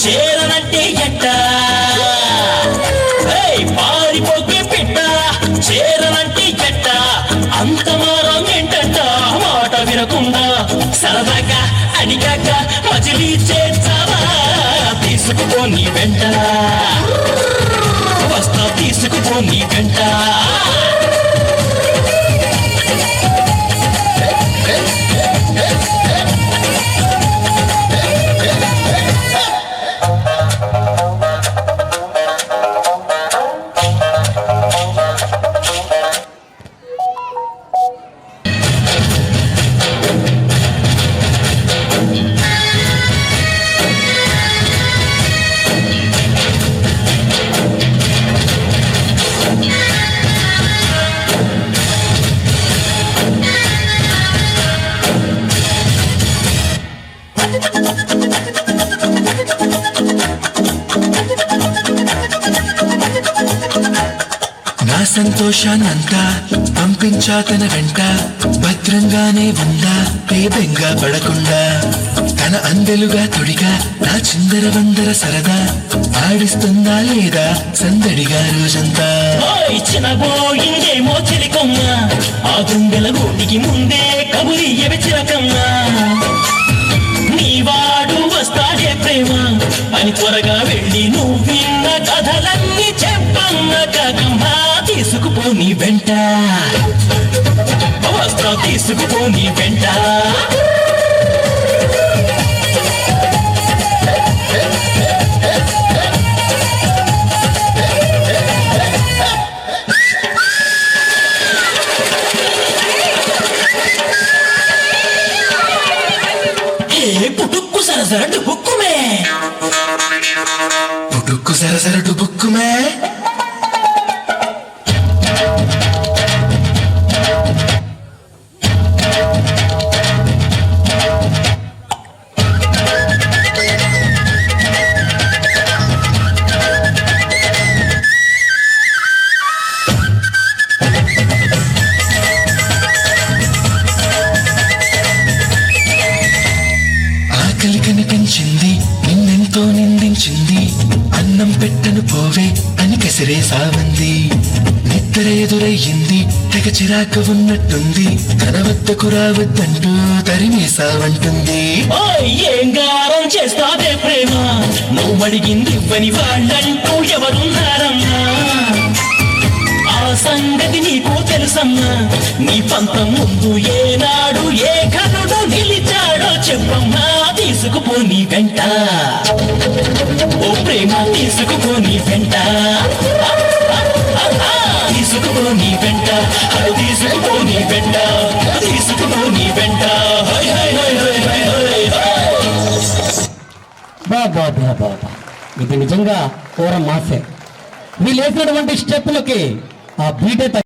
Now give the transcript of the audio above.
చేరనంటే ఎట్ట పారిపోకే పిట్ట చేరనంటే ఎట్ట అంత మారం ఏంటంట మాట వినకుండా సరదాగా అడిగాక మజిలీ చేస్తావా తీసుకుపో నీ వెంట వస్తా తీసుకుపో నీ వెంట నా సంతోషాన్నంతా పంపించా తన వెంట భద్రంగానే ఉందా బేబెంగా పడకుండా తన అందెలుగా తొడిగా నా చిందర వందర సరదా ఆడిస్తుందా లేదా సందడిగా రోజంతా చిన్నబోయిందేమో చిలికమ్మ ఆ గుండెల గోటికి ముందే కబురి చిలకమ్మా నీవాడు వస్తాడే ప్రేమ అని త్వరగా వెళ్ళి నువ్వు విన్న కథలన్నీ చెప్పమ్మ కాకమ్మా తీసుకుపో నీ వెంట వస్తా తీసుకుపో నీ వెంట పుట్టుక్కు సరసర డుబుక్కుమే పుట్టుక్కు సరసర డుబుక్కుమే ఆకలి కనిపించింది నిన్నెంతో నిందించింది అన్నం పెట్టను పోవే అని కసిరేసావంది నిద్ర ఎదురయ్యింది తెగ చిరాకు ఉన్నట్టుంది తన వద్దకు రావద్దంటూ తరిమేసావంటుంది ఏం గారం చేస్తాదే ప్రేమ నువ్వు అడిగింది ఇవ్వని వాళ్ళంటూ ఎవరున్నారమ్మా ఆ సంగతి నీకు తెలుసమ్మా నీ పంతం ముందు ఏనాడు ఏ కనుడు నిలిచాడో చెప్పమ్మా తీసుకుపో నీ వెంట ఓ ప్రేమ తీసుకుపో నీ వెంట తీసుకుపో నీ వెంట అడు తీసుకుపో నీ వెంట తీసుకుపో నీ వెంట బాబా ఇది నిజంగా కూర మాసే వీళ్ళు వేసినటువంటి స్టెప్పులకి ఆ బీటే